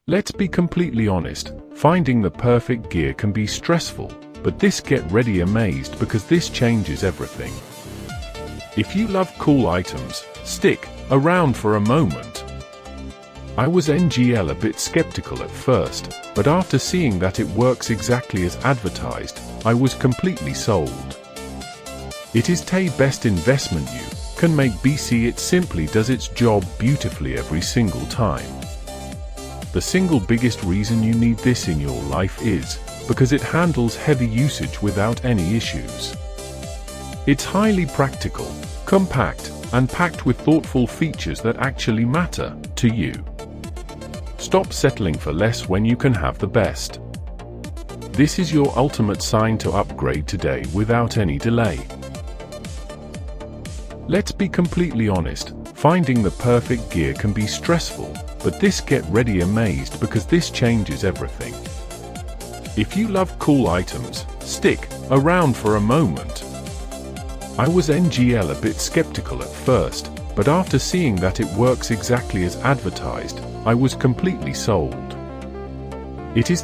Let's be completely honest, finding the perfect gear can be stressful, but get ready amazed because this changes everything. If you love cool items, stick around for a moment. I was a bit skeptical at first, but after seeing that it works exactly as advertised, I was completely sold. It is the best investment you can make BC. It simply does its job beautifully every single time. The single biggest reason you need this in your life is because it handles heavy usage without any issues. It's highly practical, compact, and packed with thoughtful features that actually matter to you. Stop settling for less when you can have the best. This is your ultimate sign to upgrade today without any delay. Let's be completely honest, finding the perfect gear can be stressful, but get ready amazed because this changes everything. If you love cool items, stick around for a moment. I was a bit skeptical at first, but after seeing that it works exactly as advertised, I was completely sold. It is